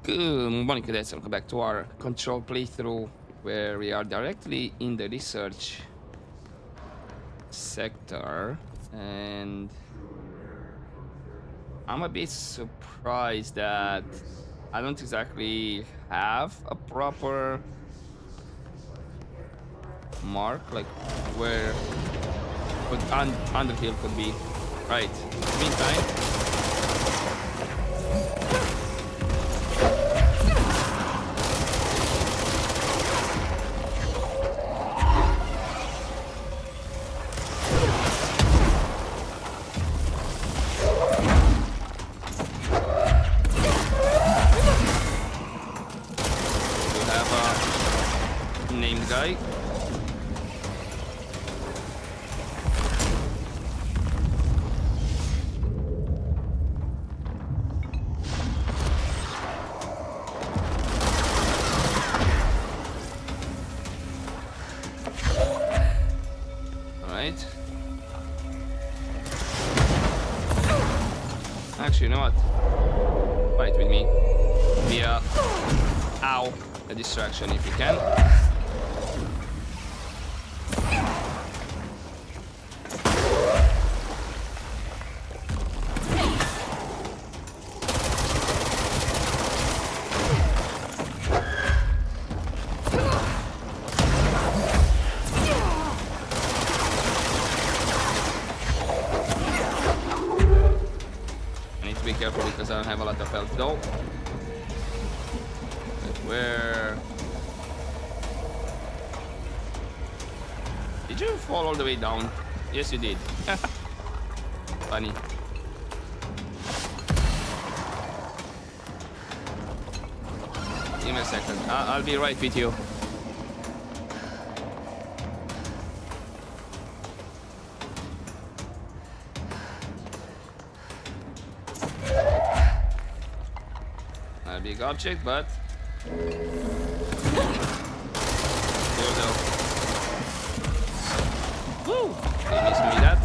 Good morning, cadets. Welcome back to our control playthrough, where we are directly in the research sector, and I'm a bit surprised that I don't exactly have a proper mark, like where Underhill could be. Right. Meantime. Guy. All right. Actually, you know what? Fight with me. Be a distraction if you can. Be careful because I don't have a lot of health though. But where did you fall all the way down? Yes, you did. Funny. Give me a second. I'll be right with you. Big object, but woo! They missed me that.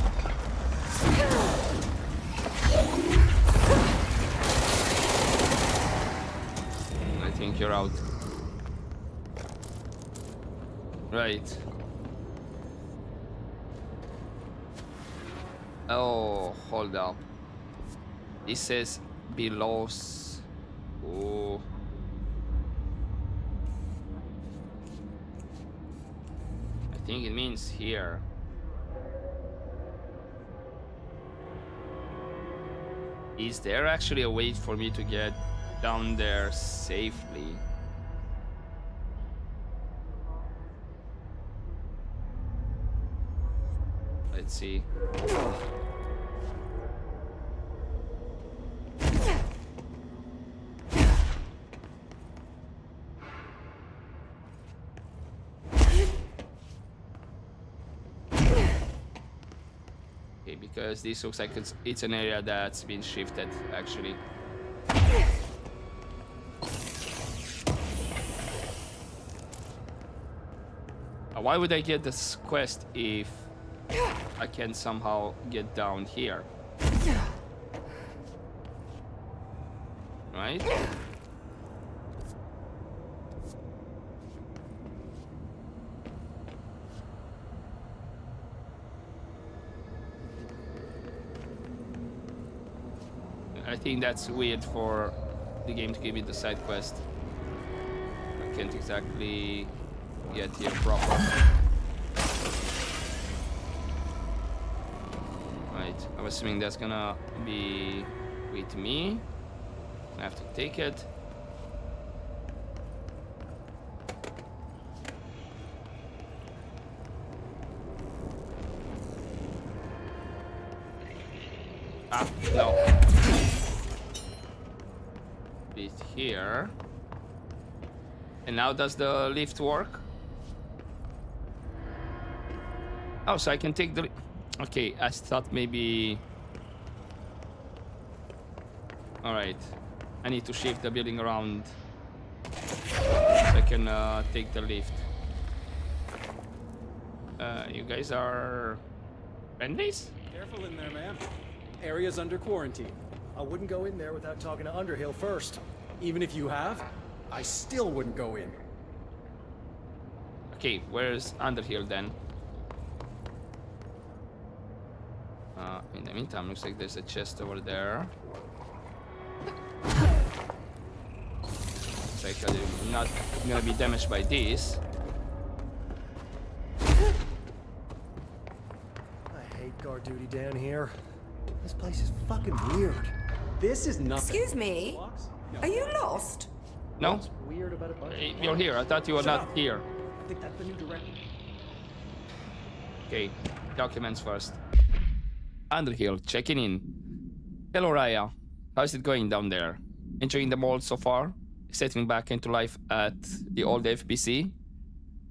I think you're out. Right. Oh, hold up. This says below. Oh. I think it means here. Is there actually a way for me to get down there safely? Let's see. Because this looks like it's an area that's been shifted, actually. Why would I get this quest if I can somehow get down here? Right? I think that's weird for the game to give me the side quest. I can't exactly get here proper. Right, I'm assuming that's gonna be with me. I have to take it. Ah, no. Here. And now does the lift work? Oh, so I can take the... Okay, I thought maybe... Alright. I need to shift the building around so I can take the lift. You guys are... friendlies? Careful in there, man. Area's under quarantine. I wouldn't go in there without talking to Underhill first. Even if you have, I still wouldn't go in. Okay, where's Underhill then? In the meantime, looks like there's a chest over there. Looks like I'm not gonna be damaged by this. I hate guard duty down here. This place is fucking weird. This is nothing. Excuse me? Are you lost? No? What's weird about a bunch of You're here. I thought you were Shut not up. here. I think that's the new director. Okay, documents first. Underhill, checking in. Hello, Raya. How's it going down there? Enjoying the mold so far? Settling back into life at the old FBC?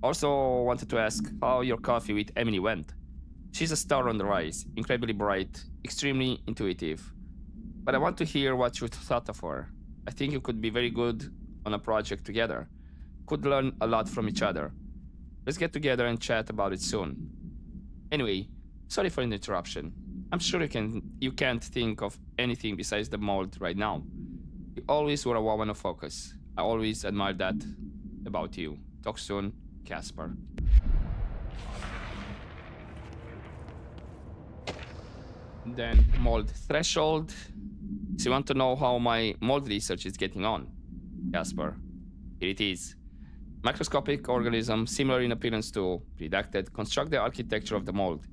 Also wanted to ask how your coffee with Emily went. She's a star on the rise, incredibly bright, extremely intuitive. But I want to hear what you thought of her. I think you could be very good on a project together. Could learn a lot from each other. Let's get together and chat about it soon. Anyway, sorry for the interruption. I'm sure you can't think of anything besides the mold right now. You always were a woman of focus. I always admired that about you. Talk soon, Casper. Then mold threshold. So you want to know how my mold research is getting on? Casper. Here it is. Microscopic organism similar in appearance to redacted construct the architecture of the mold.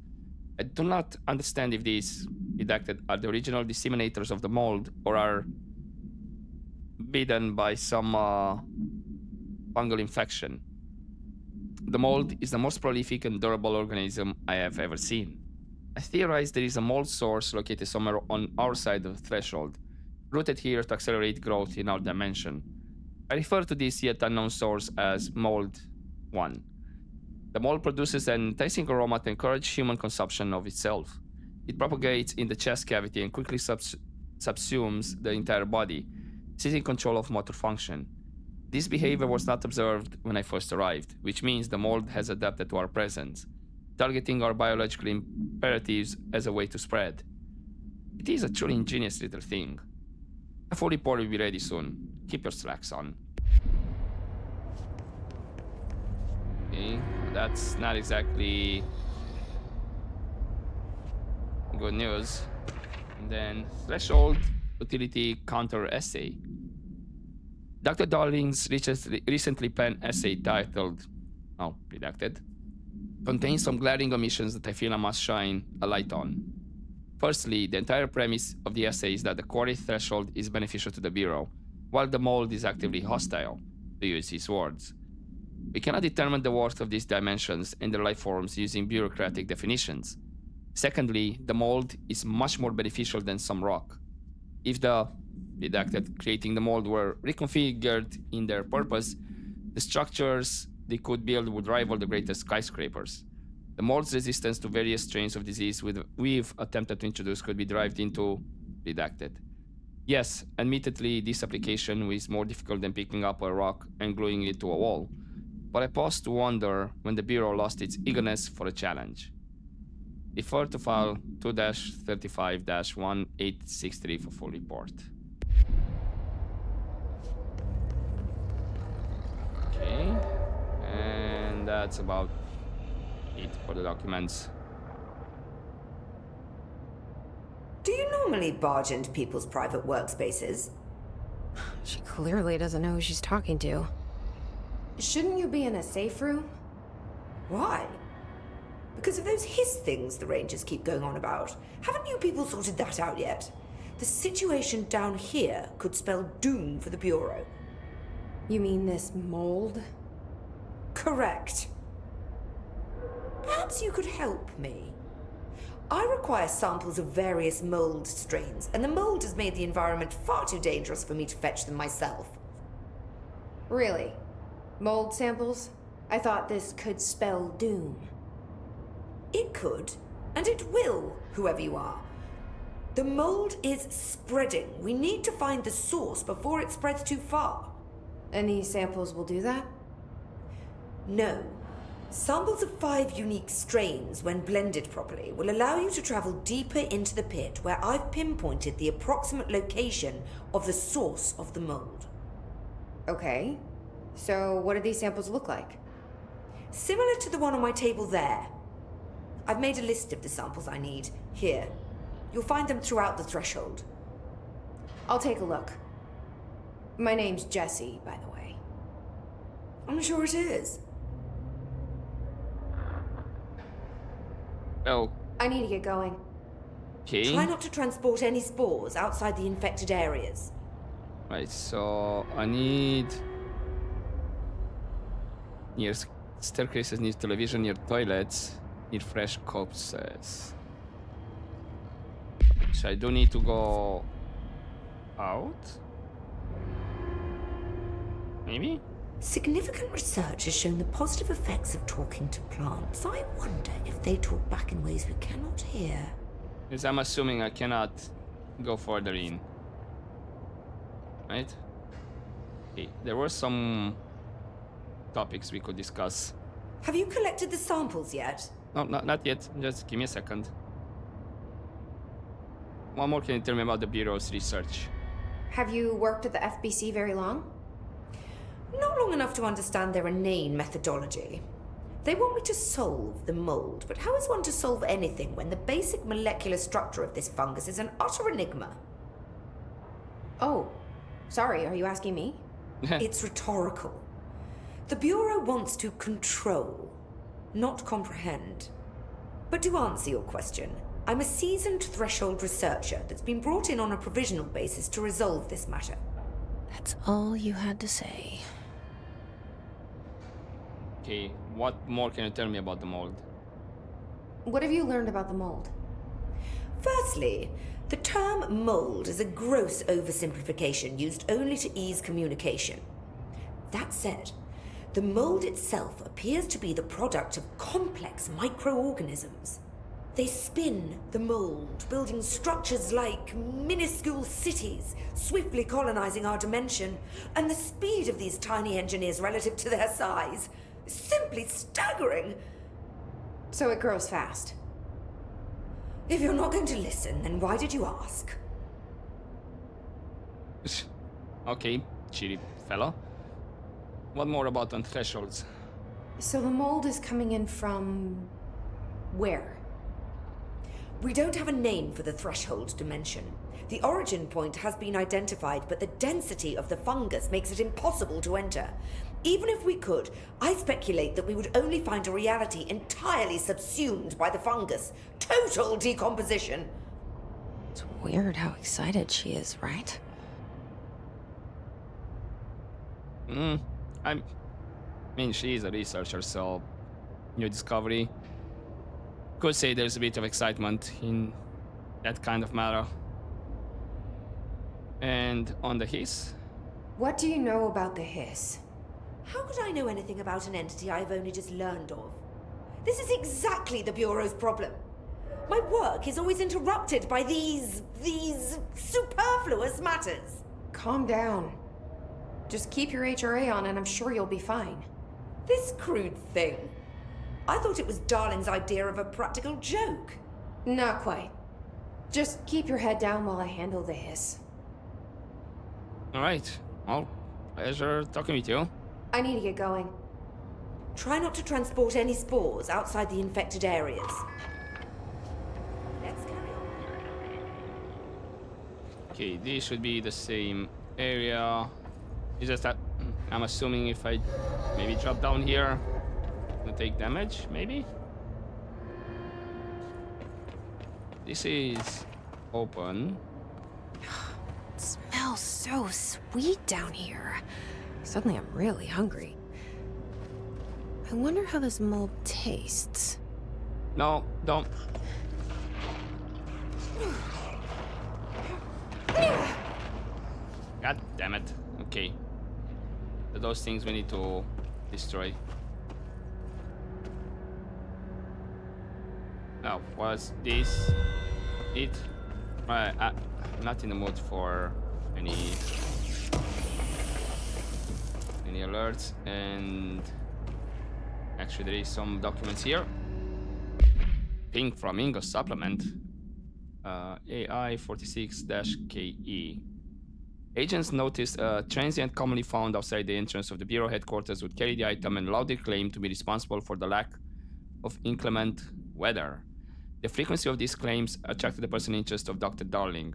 I do not understand if these redacted are the original disseminators of the mold or are bitten by some fungal infection. The mold is the most prolific and durable organism I have ever seen. I theorize there is a mold source located somewhere on our side of the threshold, rooted here to accelerate growth in our dimension. I refer to this yet unknown source as Mold 1. The mold produces an enticing aroma to encourage human consumption of itself. It propagates in the chest cavity and quickly subsumes the entire body, seizing control of motor function. This behavior was not observed when I first arrived, which means the mold has adapted to our presence, targeting our biological imperatives as a way to spread. It is a truly ingenious little thing. A full report will be ready soon. Keep your slacks on. Okay, that's not exactly good news. And then threshold utility counter essay. Dr. Darling's recently penned essay titled, redacted, contains some glaring omissions that I feel I must shine a light on. Firstly, the entire premise of the essay is that the quarry threshold is beneficial to the Bureau, while the mold is actively hostile, to use his words. We cannot determine the worth of these dimensions and their life forms using bureaucratic definitions. Secondly, the mold is much more beneficial than some rock. If the redacted creating the mold were reconfigured in their purpose, the structures they could build would rival the greatest skyscrapers. The mold's resistance to various strains of disease we've attempted to introduce could be derived into redacted. Yes, admittedly, this application is more difficult than picking up a rock and gluing it to a wall, but I pause to wonder when the Bureau lost its eagerness for a challenge. Refer to file 2-35-1863 for full report. Okay, and that's about it for the documents. Do you normally barge into people's private workspaces? She clearly doesn't know who she's talking to. Shouldn't you be in a safe room? Why? Because of those hiss things the Rangers keep going on about. Haven't you people sorted that out yet? The situation down here could spell doom for the Bureau. You mean this mold? Correct. Perhaps you could help me. I require samples of various mold strains, and the mold has made the environment far too dangerous for me to fetch them myself. Really? Mold samples? I thought this could spell doom. It could, and it will, whoever you are. The mold is spreading. We need to find the source before it spreads too far. And these samples will do that? No. Samples of 5 unique strains, when blended properly, will allow you to travel deeper into the pit where I've pinpointed the approximate location of the source of the mold. Okay. So, what do these samples look like? Similar to the one on my table there. I've made a list of the samples I need. Here. You'll find them throughout the threshold. I'll take a look. My name's Jessie, by the way. I'm sure it is. Oh, I need to get going. okay. Try not to transport any spores outside the infected areas. Right, so I need near staircases, near television, near toilets, near fresh corpses. So I do need to go out? Maybe? Significant research has shown the positive effects of talking to plants. I wonder if they talk back in ways we cannot hear. Because I'm assuming I cannot go further in. Right? Okay, there were some topics we could discuss. Have you collected the samples yet? No, not yet. Just give me a second. One more, can you tell me about the Bureau's research? Have you worked at the FBC very long? Not long enough to understand their inane methodology. They want me to solve the mold, but how is one to solve anything when the basic molecular structure of this fungus is an utter enigma? Oh, sorry, are you asking me? It's rhetorical. The Bureau wants to control, not comprehend. But to answer your question, I'm a seasoned threshold researcher that's been brought in on a provisional basis to resolve this matter. That's all you had to say. Okay, what more can you tell me about the mold? What have you learned about the mold? Firstly, the term mold is a gross oversimplification used only to ease communication. That said, the mold itself appears to be the product of complex microorganisms. They spin the mold, building structures like minuscule cities, swiftly colonizing our dimension, and the speed of these tiny engineers relative to their size is simply staggering. So it grows fast. If you're not going to listen, then why did you ask? Okay, cheery fella. What more about on thresholds? So the mold is coming in from... where? We don't have a name for the threshold dimension. The origin point has been identified, but the density of the fungus makes it impossible to enter. Even if we could, I speculate that we would only find a reality entirely subsumed by the fungus. Total decomposition. It's weird how excited she is, right? I mean, she is a researcher, so new discovery. Could say there's a bit of excitement in that kind of matter. And on the hiss? What do you know about the hiss? How could I know anything about an entity I've only just learned of? This is exactly the Bureau's problem. My work is always interrupted by these superfluous matters. Calm down. Just keep your HRA on and I'm sure you'll be fine. This crude thing. I thought it was Darling's idea of a practical joke. Not quite. Just keep your head down while I handle the hiss. Alright. Well, pleasure talking with you. I need to get going. Try not to transport any spores outside the infected areas. Let's carry on. Okay, this should be the same area. It's just that I'm assuming if I maybe drop down here, I'll take damage, maybe? This is open. It smells so sweet down here. Suddenly I'm really hungry. I wonder how this mold tastes. No, don't. God damn it. Okay. So those things we need to destroy. Now, was this it? Right, I'm not in the mood for any alerts, and actually there is some documents here. Pink Flamingo supplement. AI 46-KE. Agents noticed a transient commonly found outside the entrance of the Bureau headquarters would carry the item and loudly claim to be responsible for the lack of inclement weather. The frequency of these claims attracted the personal interest of Dr. Darling.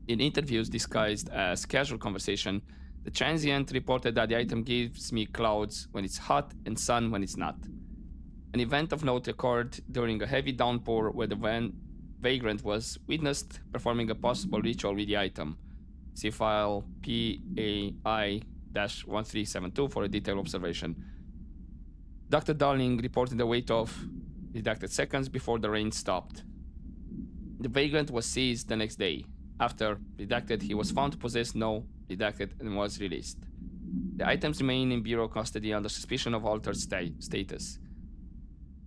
In interviews disguised as casual conversation, the transient reported that the item gives me clouds when it's hot and sun when it's not. An event of note occurred during a heavy downpour where the vagrant was witnessed performing a possible ritual with the item. See file PAI-1372 for a detailed observation. Dr. Darling reported the wait of redacted seconds before the rain stopped. The vagrant was seized the next day. After redacted, he was found to possess no redacted and was released. The items remain in Bureau custody under suspicion of altered status.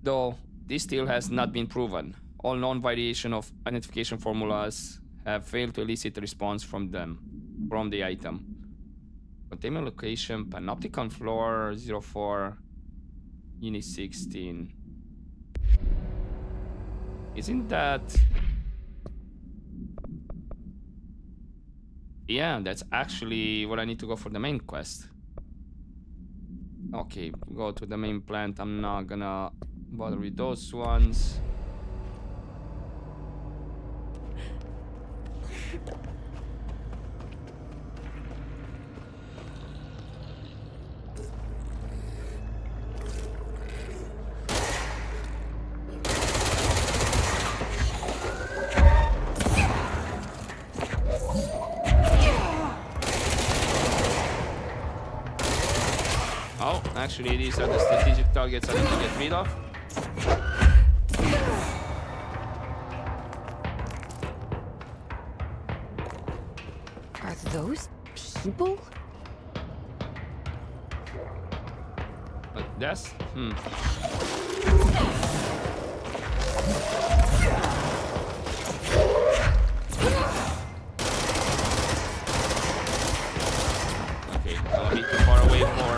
Though this still has not been proven, all known variation of identification formulas have failed to elicit a response from the item. Containment location, Panopticon floor 04, Unit 16. Isn't that... Yeah, that's actually where I need to go for the main quest. Okay, go to the main plant. I'm not gonna bother with those ones. Oh, actually these are the strategic targets I need to get rid of. Are those people? But that's... Okay, I'm a bit too far away for...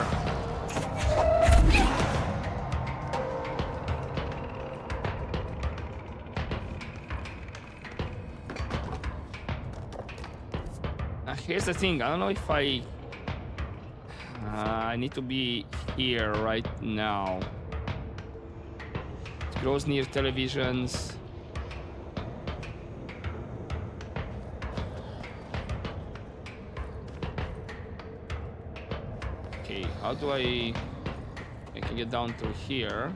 Here's the thing, I don't know if I need to be here right now. It grows near televisions. Okay, how do I can get down to here?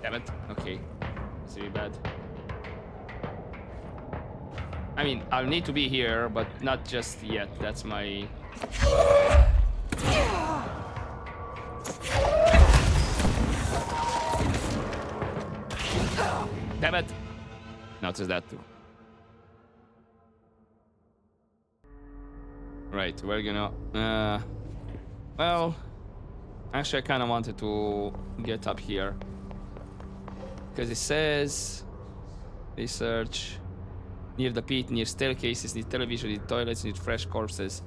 Damn it, okay. It's really bad. I mean, I'll need to be here, but not just yet. That's my... Damn it! Notice that too. Right, we're gonna... well... Actually, I kind of wanted to get up here. Because it says... Research... Near the pit, near staircases, near television, near toilets, near fresh corpses.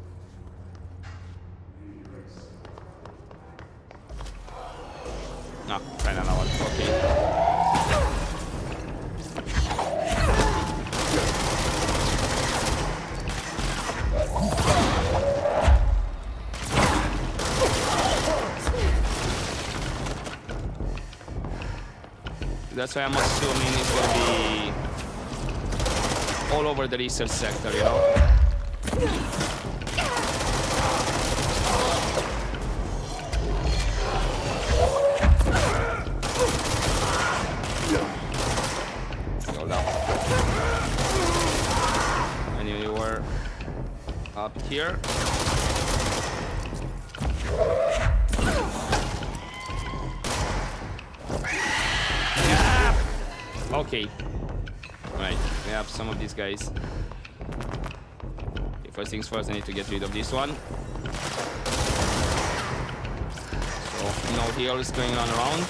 No, kinda not. Okay. That's why I'm assuming it's gonna be all over the research sector, you know? Hold up. I knew you were up here. Okay. Right, we have some of these guys. Okay, first things first, I need to get rid of this one. So, no heals going on around.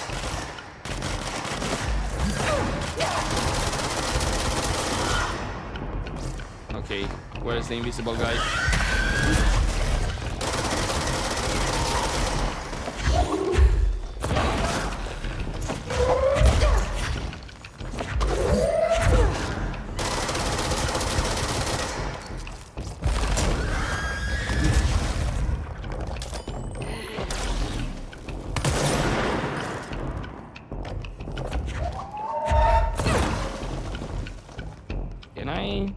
Okay, where's the invisible guy? me.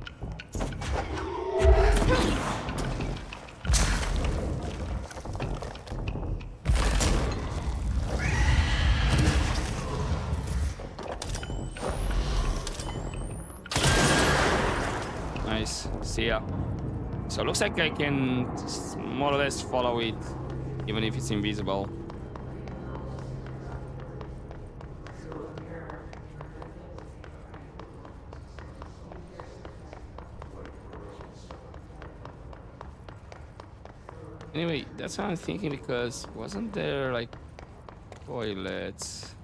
Nice. See ya. So looks like I can more or less follow it, even if it's invisible. Anyway, that's what I'm thinking, because wasn't there like toilets?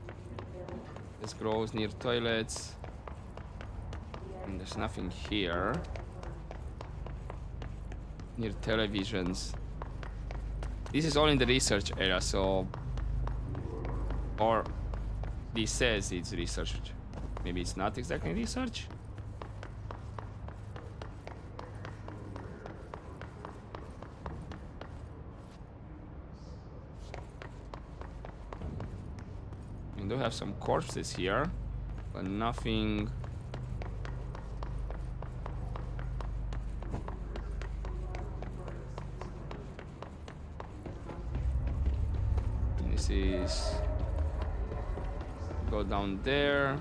This grows near toilets. And there's nothing here. Near televisions. This is all in the research area, so... Or... This says it's research. Maybe it's not exactly research? We do have some corpses here, but nothing... This is... Go down there.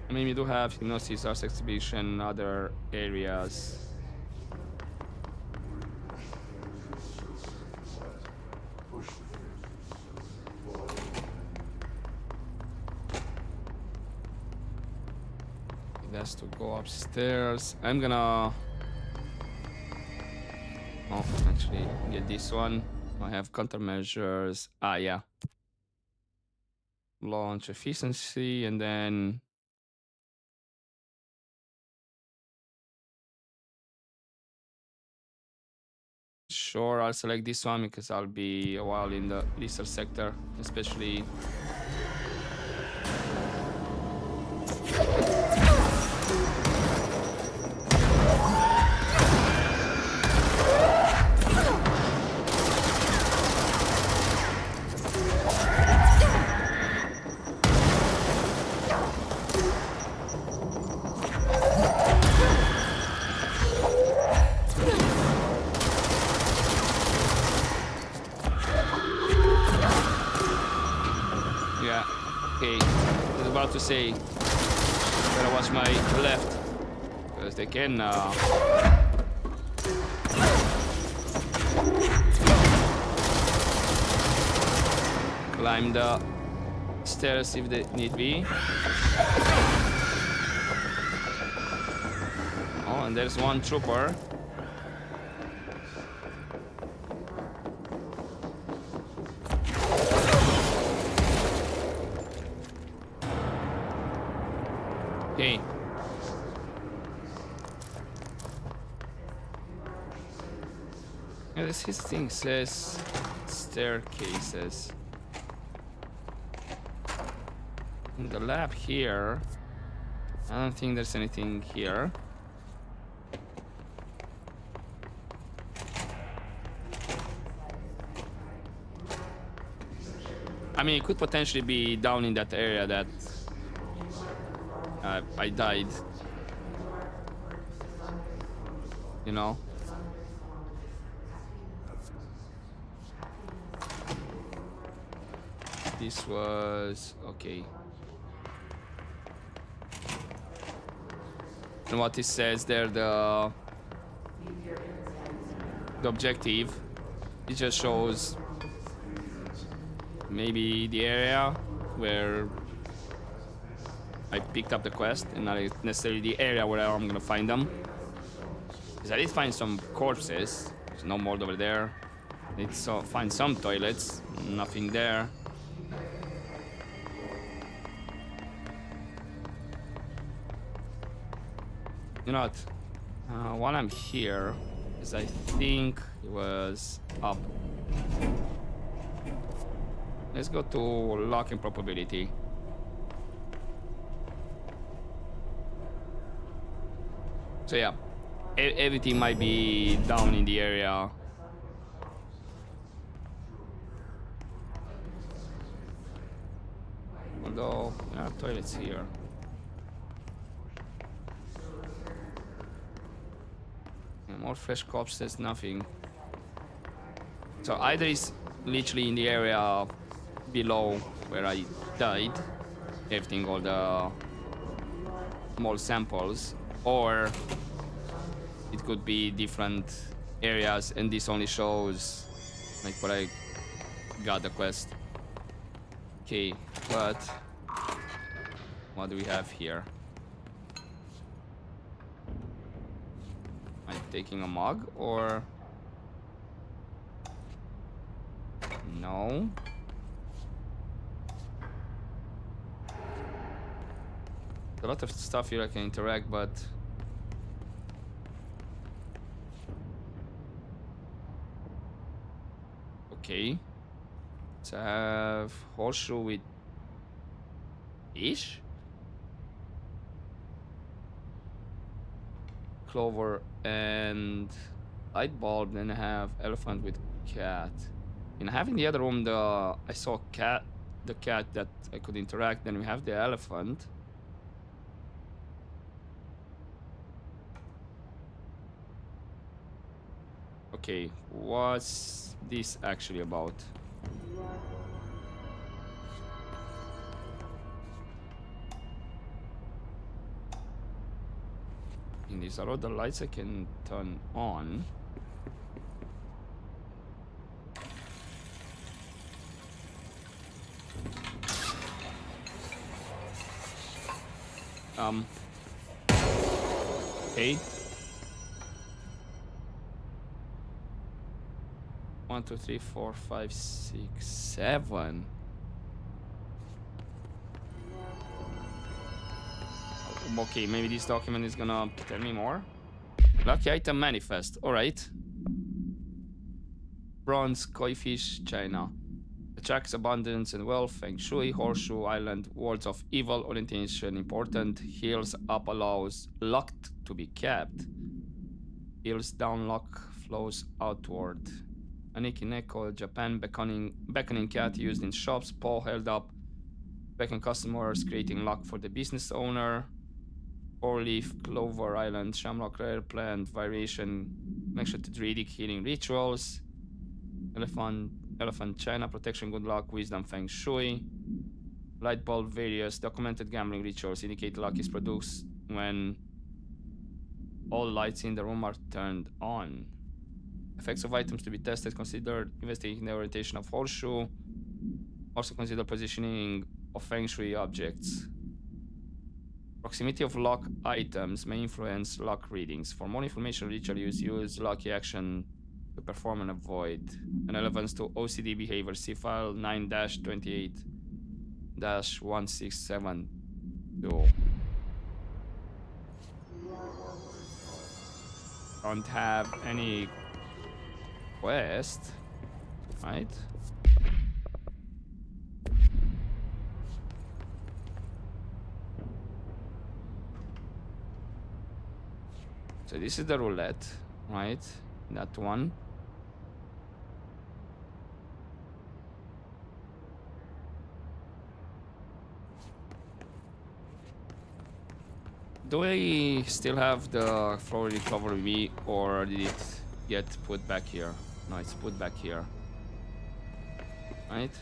I mean, we do have Hypnosis Arts Exhibition, other areas. It has to go upstairs. I'm gonna... Oh, actually, get this one. I have countermeasures. Ah, yeah. Launch efficiency, and then... Sure, I'll select this one because I'll be a while in the research sector, especially... Yeah, okay. I was about to say, better watch my left, because they can climb the stairs if they need be. Oh, and there's one trooper. Okay. Yeah, this his thing says staircases. In the lab here, I don't think there's anything here. I mean, it could potentially be down in that area that I died. You know? This was... okay. And what it says there, the objective, it just shows maybe the area where I picked up the quest, and not necessarily the area where I'm gonna find them. Because I did find some corpses. There's no mold over there. Need to find some toilets. Nothing there. You know what? While I'm here, because I think it was up. Let's go to lock and probability. So yeah, everything might be down in the area. Although, there are toilets here. Yeah, more fresh corpses, nothing. So either it's literally in the area below where I died, everything, all the small samples, or it could be different areas, and this only shows like what I got the quest. Okay, but what do we have here? Am I taking a mug or no? A lot of stuff here I can interact, but okay. Let's have horseshoe with fish, clover, and light bulb. Then I have elephant with cat. And I have in the other room I saw cat, the cat that I could interact. Then we have the elephant. Okay, what's this actually about? And these are all the lights I can turn on. Okay. 1, 2, 3, 4, 5, 6, 7. Okay, maybe this document is gonna tell me more. Lucky item manifest. Alright. Bronze, koi fish, China. Attracts abundance and wealth. Feng Shui, Horseshoe Island, words of evil, orientation important. Heals up allows locked to be kept. Heals down lock flows outward. Aniki Neko, Japan, beckoning cat used in shops. Paw held up. Beckon customers, creating luck for the business owner. Four-leaf, Clover Island, Shamrock rare plant variation, connection to Druidic healing rituals. Elephant, China, protection, good luck, wisdom, Feng Shui. Light bulb, various documented gambling rituals indicate luck is produced when all lights in the room are turned on. Effects of items to be tested, consider investigating the orientation of horseshoe. Also consider positioning of Feng Shui objects. Proximity of lock items may influence lock readings. For more information on ritual use lucky action to perform and avoid. And relevance to OCD behavior, see file 9-28-1672. Don't have any quest, right? So this is the roulette, right? That one. Do I still have the flowery clover with me, or did it get put back here? No, it's put back here. Right?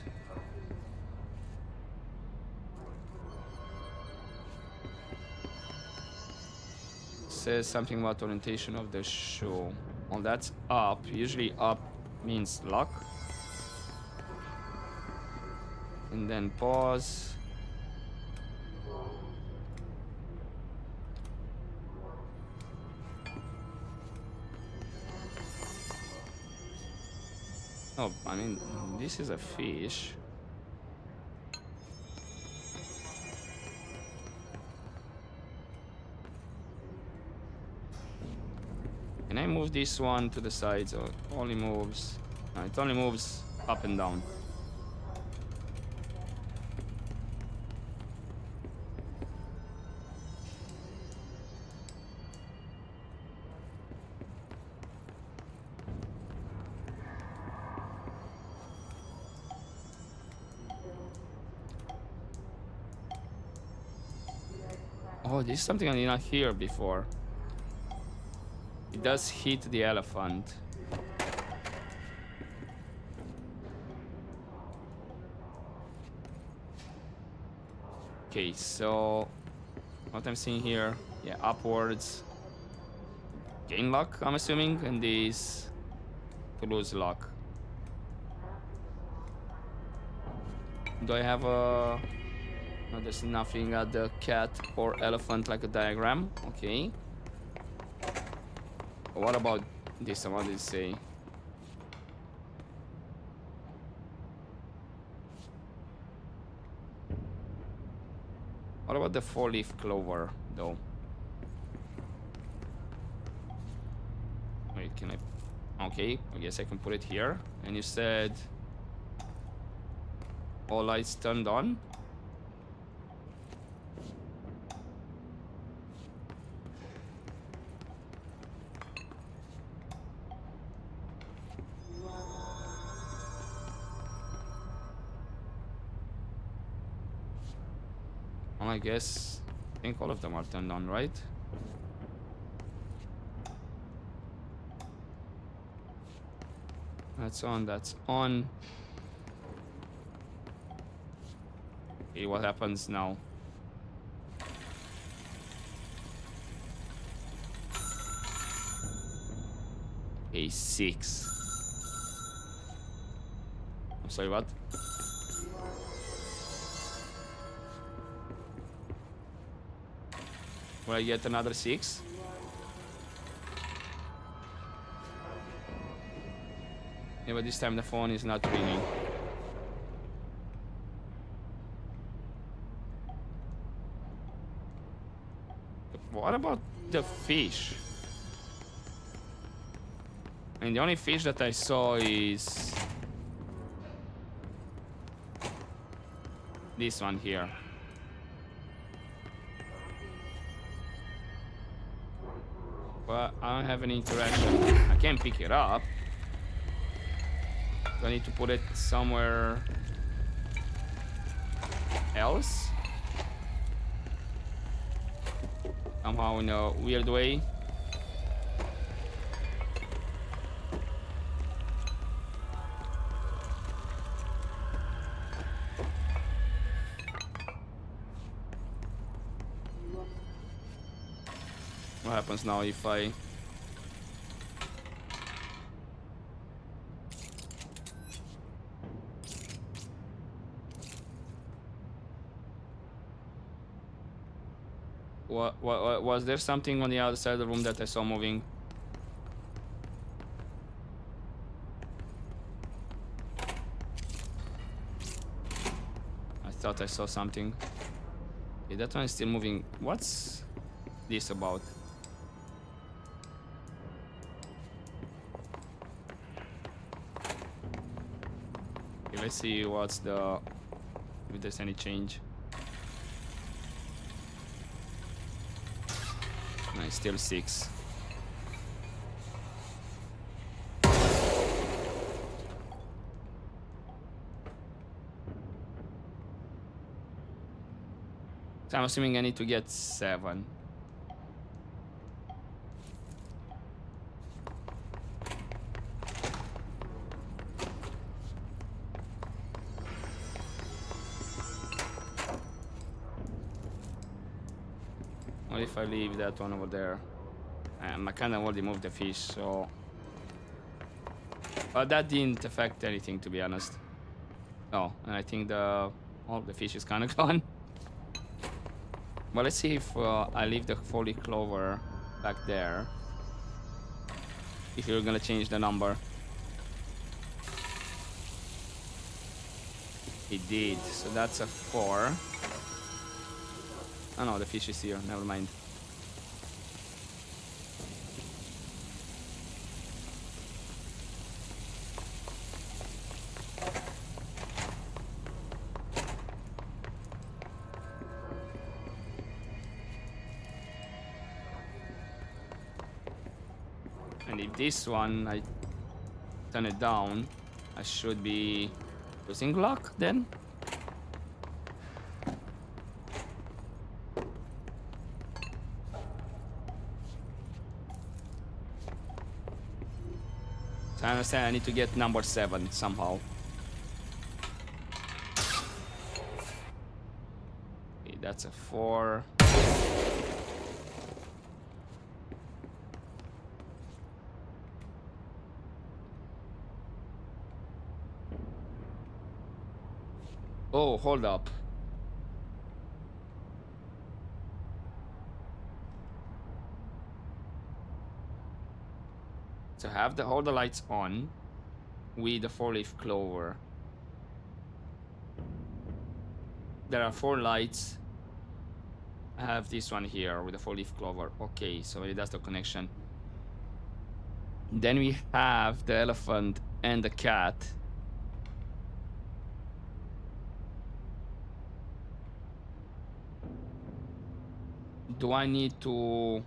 Says something about orientation of the shoe. Well, that's up. Usually up means luck. And then pause. Oh, I mean, this is a fish. Can I move this one to the sides, or only moves? No, it only moves up and down. Oh, this is something I did not hear before. It does hit the elephant. Okay, so what I'm seeing here, yeah, upwards. Gain luck, I'm assuming, and this to lose luck. Do I have a... No, there's nothing at the cat or elephant like a diagram. Okay. What about this? What did it say? What about the 4-leaf clover, though? Wait, can I... Okay, I guess I can put it here. And you said... all lights turned on? Well, I think all of them are turned on, right? That's on, that's on. Okay, what happens now? A 6. I'm sorry, what? Will I get another 6? Yeah, but this time the phone is not ringing. What about the fish? I mean, the only fish that I saw is this one here. But I don't have any interaction. I can't pick it up. Do I need to put it somewhere else? Somehow in a weird way. What happens now if I... What was there something on the other side of the room that I saw moving? I thought I saw something. Okay, that one is still moving. What's this about? Okay, let's see what's the... if there's any change. Nice, still 6. So I'm assuming I need to get 7. What if I leave that one over there? I kind of already moved the fish, so... But that didn't affect anything, to be honest. Oh, and I think the fish is kind of gone. Well, let's see if I leave the 4-leaf clover back there. If you're gonna change the number. It did, so that's a 4. Oh no, the fish is here, never mind. And if this one, I turn it down, I should be losing luck then? I understand I need to get number 7 somehow. Okay, that's a 4. Oh, hold up. So have all the lights on with the 4-leaf clover. There are 4 lights. I have this one here with the 4-leaf clover. Okay, so maybe that's the connection. Then we have the elephant and the cat. Do I need to...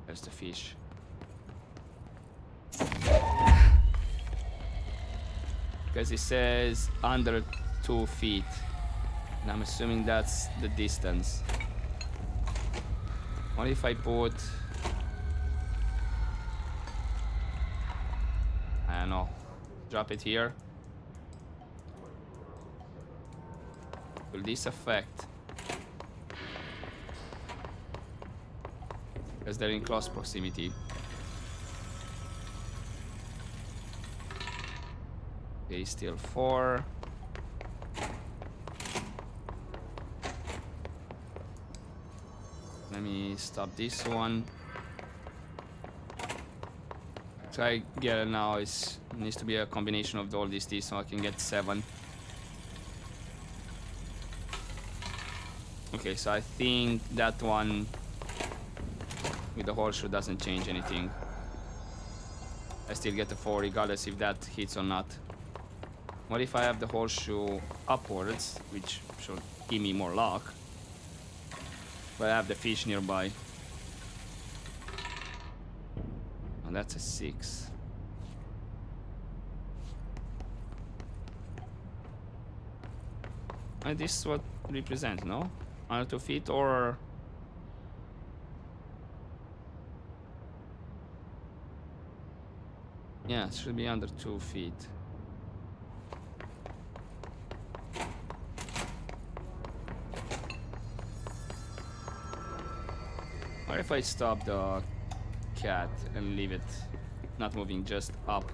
There's the fish. Because it says under 2 feet. And I'm assuming that's the distance. What if I put... I don't know. Drop it here. Will this affect? Because they're in close proximity. Okay, still 4. Let me stop this one. So I get it now. It needs to be a combination of all these so I can get 7. Okay, so I think that one with the horseshoe doesn't change anything. I still get a 4 regardless if that hits or not. What if I have the horseshoe upwards, which should give me more luck, but I have the fish nearby? Oh, that's a 6. And this is what it represents, no? Under 2 feet or... Yeah, it should be under 2 feet. Or if I stop the cat and leave it not moving, just up.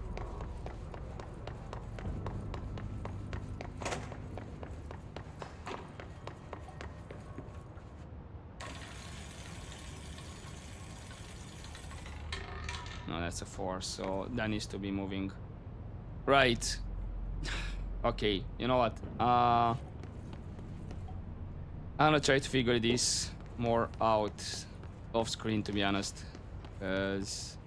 No, that's a 4, so that needs to be moving. Right. Okay, you know what? I'm gonna try to figure this more out off screen, to be honest, because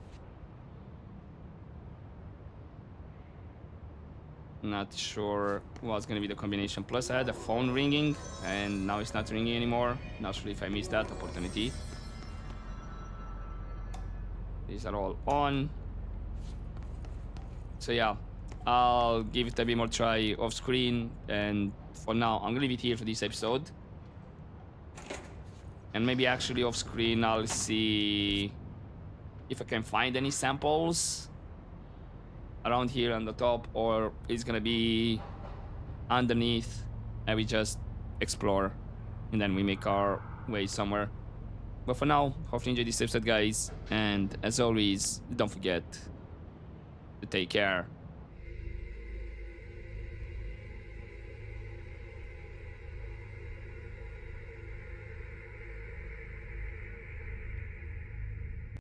not sure what's gonna be the combination. Plus I had the phone ringing and now it's not ringing anymore. Not sure if I missed that opportunity. These are all on. So yeah, I'll give it a bit more try off screen, and for now I'm gonna leave it here for this episode. And maybe actually off screen I'll see if I can find any samples around here on the top, or it's gonna be underneath and we just explore and then we make our way somewhere. But for now, hopefully you enjoyed this episode, guys, and as always, don't forget to take care.